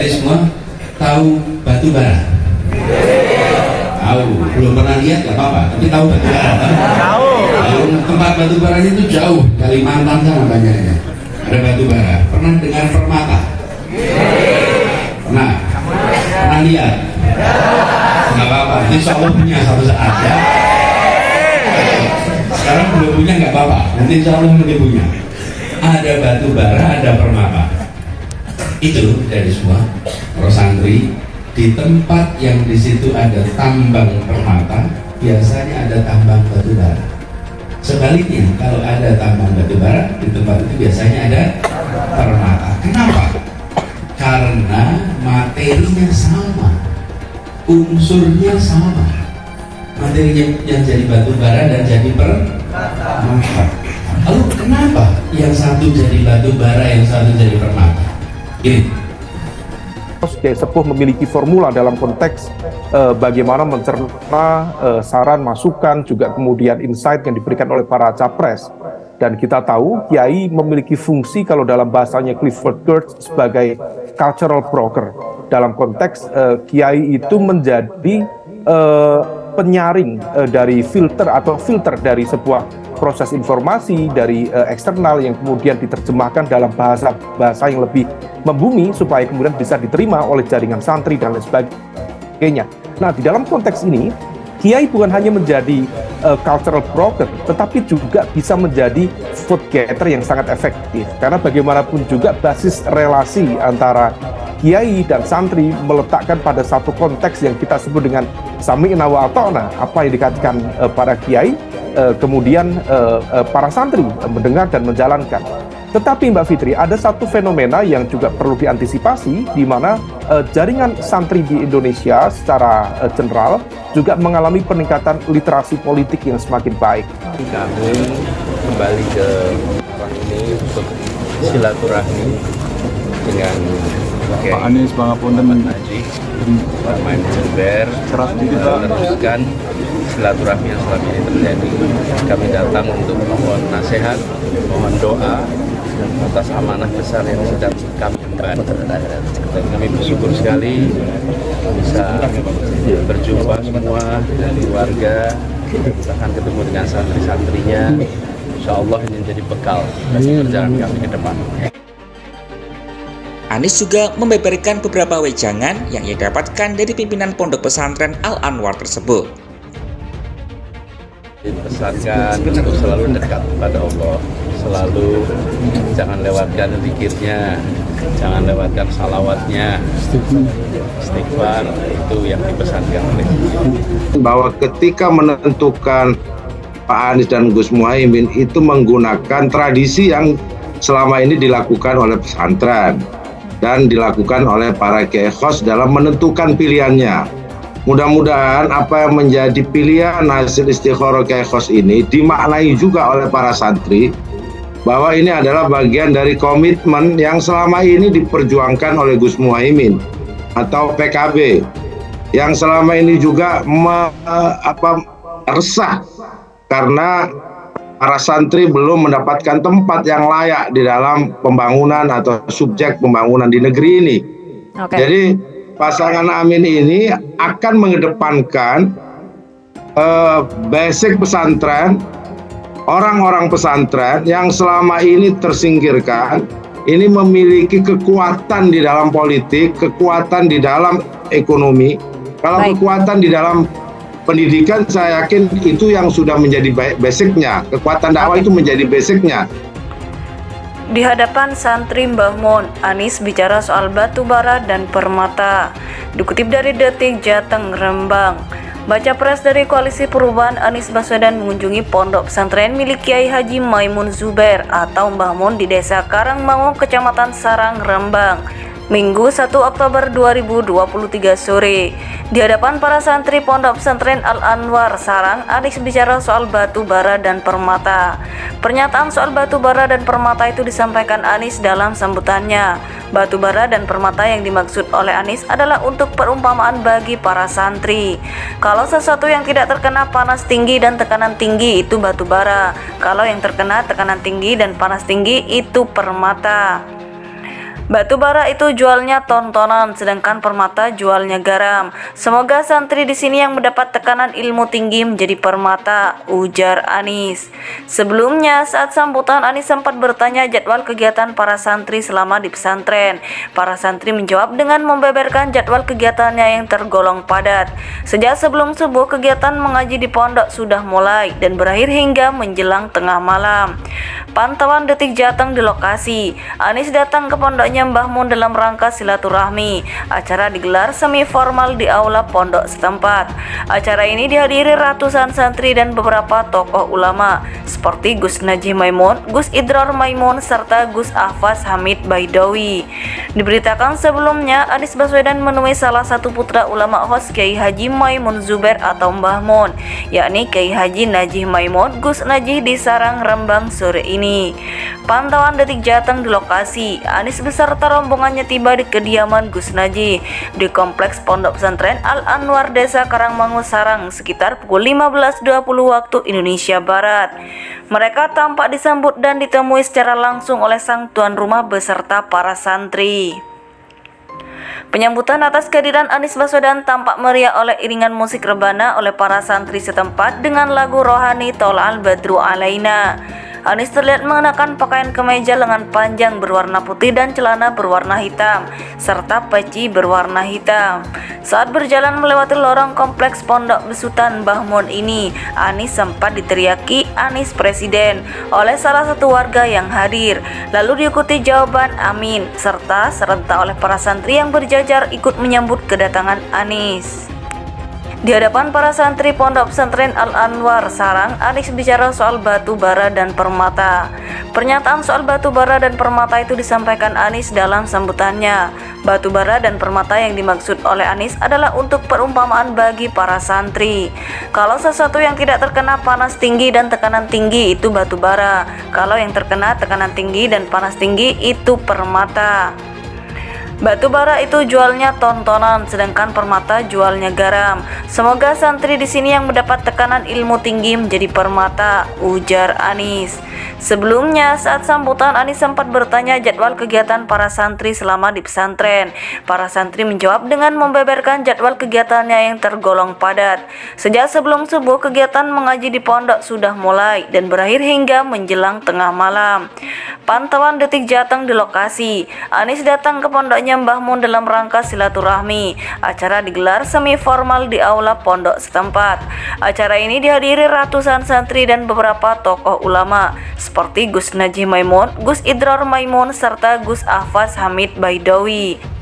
Semua tahu batu bara? Tahu, belum pernah lihat nggak apa-apa, tapi tahu batu bara kan? Tahu. Tempat batu baranya itu jauh, Kalimantan sana banyaknya. Ada batu bara. Pernah dengar permata? Pernah? Pernah lihat? Nggak apa-apa, insya Allah punya suatu saat ya. Sekarang belum punya nggak apa-apa, nanti insya Allah nanti punya. Ada batu bara, ada permata. Itu dari semua para santri di tempat yang di situ ada tambang permata, biasanya ada tambang batu bara. Sebaliknya, kalau ada tambang batu bara di tempat itu biasanya ada permata. Kenapa? Karena materinya sama, unsurnya sama. Materinya yang jadi batu bara dan jadi permata. Lalu kenapa yang satu jadi batu bara, yang satu jadi permata? Kiai Sepuh memiliki formula dalam konteks bagaimana mencerna saran, masukan, juga kemudian insight yang diberikan oleh para capres. Dan kita tahu Kiai memiliki fungsi, kalau dalam bahasanya Clifford Geertz, sebagai cultural broker. Dalam konteks Kiai itu menjadi penyaring dari filter dari sebuah proses informasi dari eksternal yang kemudian diterjemahkan dalam bahasa yang lebih membumi supaya kemudian bisa diterima oleh jaringan santri dan lain sebagainya. Nah, di dalam konteks ini Kiai bukan hanya menjadi cultural broker, tetapi juga bisa menjadi vote getter yang sangat efektif. Karena bagaimanapun juga basis relasi antara Kiai dan santri meletakkan pada satu konteks yang kita sebut dengan sami'na wa ata'na, apa yang dikatakan para Kiai, kemudian para santri mendengar dan menjalankan. Tetapi Mbak Fitri, ada satu fenomena yang juga perlu diantisipasi, di mana jaringan santri di Indonesia secara general juga mengalami peningkatan literasi politik yang semakin baik. Kami kembali ke ini untuk silaturahmi dengan Pak Anies Pangapunten Haji Pak Main Zubair, meneruskan silaturahmi yang selama ini terjadi. Kami datang untuk mohon nasihat, mohon doa atas amanah besar yang sedang kami emban. Dan kami bersyukur sekali bisa berjumpa semua dari keluarga, bahkan ketemu dengan santri-santrinya. Insya Allah ini menjadi bekal bagi perjalanan kami ke depan. Anies juga membeberkan beberapa wejangan yang ia dapatkan dari pimpinan pondok pesantren Al-Anwar tersebut. Dipesankan untuk selalu dekat pada Allah, selalu jangan lewatkan zikirnya, jangan lewatkan salawatnya, istighfar, itu yang dipesankan oleh bahwa ketika menentukan Pak Anies dan Gus Muhaimin itu menggunakan tradisi yang selama ini dilakukan oleh pesantren dan dilakukan oleh para kiai khos dalam menentukan pilihannya. Mudah-mudahan apa yang menjadi pilihan hasil istikharah kiai khos ini dimaknai juga oleh para santri, bahwa ini adalah bagian dari komitmen yang selama ini diperjuangkan oleh Gus Muhaimin atau PKB, yang selama ini juga resah karena para santri belum mendapatkan tempat yang layak di dalam pembangunan atau subjek pembangunan di negeri ini. Jadi pasangan Amin ini akan mengedepankan basic pesantren, orang-orang pesantren yang selama ini tersingkirkan, ini memiliki kekuatan di dalam politik, kekuatan di dalam ekonomi. Kalau kekuatan di dalam pendidikan, saya yakin itu yang sudah menjadi basicnya. Kekuatan dakwah itu menjadi basicnya. Di hadapan santri Mbah Mun, Anies bicara soal batu bara dan permata. Dikutip dari Detik Jateng Rembang, baca pres dari Koalisi Perubahan Anies Baswedan mengunjungi pondok pesantren milik Kiai Haji Maimun Zubair atau Mbah Mun di Desa Karangmangu, Kecamatan Sarang, Rembang, Minggu 1 Oktober 2023 sore. Di hadapan para santri Pondok Pesantren Al-Anwar Sarang, Anies bicara soal batu bara dan permata. Pernyataan soal batu bara dan permata itu disampaikan Anies dalam sambutannya. Batu bara dan permata yang dimaksud oleh Anies adalah untuk perumpamaan bagi para santri. Kalau sesuatu yang tidak terkena panas tinggi dan tekanan tinggi itu batu bara. Kalau yang terkena tekanan tinggi dan panas tinggi itu permata. Batu bara itu jualnya tontonan, sedangkan permata jualnya garam. Semoga santri di sini yang mendapat tekanan ilmu tinggi menjadi permata, ujar Anies. Sebelumnya, saat sambutan Anies sempat bertanya jadwal kegiatan para santri selama di pesantren. Para santri menjawab dengan membeberkan jadwal kegiatannya yang tergolong padat. Sejak sebelum subuh, kegiatan mengaji di pondok sudah mulai dan berakhir hingga menjelang tengah malam. Pantauan Detik Jateng di lokasi. Anies datang ke pondoknya Mbah Mun dalam rangka silaturahmi. Acara digelar semi formal di aula pondok setempat. Acara ini dihadiri ratusan santri dan beberapa tokoh ulama seperti Gus Najih Maimun, Gus Idrar Maimun, serta Gus Ahfaz Hamid Baidowi. Diberitakan sebelumnya, Anies Baswedan menemui salah satu putra ulama host Kiai Haji Maimun Zubair atau Mbah Mun, yakni Kiai Haji Najih Maimun Gus Najih di Sarang, Rembang sore ini. Pantauan Detik Jateng di lokasi. Anies beserta rombongannya tiba di kediaman Gus Najih di kompleks Pondok Pesantren Al Anwar Desa Karangmangu Sarang sekitar pukul 15.20 waktu Indonesia Barat. Mereka tampak disambut dan ditemui secara langsung oleh sang tuan rumah beserta para santri. Penyambutan atas kehadiran Anies Baswedan tampak meriah oleh iringan musik rebana oleh para santri setempat dengan lagu rohani Tola'al Badru Alaina. Anies terlihat mengenakan pakaian kemeja lengan panjang berwarna putih dan celana berwarna hitam, serta peci berwarna hitam. Saat berjalan melewati lorong kompleks Pondok Besutan Mbah Mun ini, Anies sempat diteriaki Anies Presiden oleh salah satu warga yang hadir. Lalu diikuti jawaban amin, serta serentak oleh para santri yang berjajar ikut menyambut kedatangan Anies. Di hadapan para santri Pondok Pesantren Al Anwar Sarang, Anies bicara soal batu bara dan permata. Pernyataan soal batu bara dan permata itu disampaikan Anies dalam sambutannya. Batu bara dan permata yang dimaksud oleh Anies adalah untuk perumpamaan bagi para santri. Kalau sesuatu yang tidak terkena panas tinggi dan tekanan tinggi itu batu bara. Kalau yang terkena tekanan tinggi dan panas tinggi itu permata. Batu bara itu jualnya tontonan, sedangkan permata jualnya garam. Semoga santri di sini yang mendapat tekanan ilmu tinggi menjadi permata, ujar Anies. Sebelumnya, saat sambutan Anies sempat bertanya jadwal kegiatan para santri selama di pesantren. Para santri menjawab dengan membeberkan jadwal kegiatannya yang tergolong padat. Sejak sebelum subuh, kegiatan mengaji di pondok sudah mulai dan berakhir hingga menjelang tengah malam. Pantauan Detik Jateng di lokasi. Anies datang ke pondoknya Mbah Mun dalam rangka silaturahmi. Acara digelar semi formal di aula pondok setempat. Acara ini dihadiri ratusan santri dan beberapa tokoh ulama seperti Gus Najih Maimun, Gus Idrar Maimun, serta Gus Ahfaz Hamid Baidowi.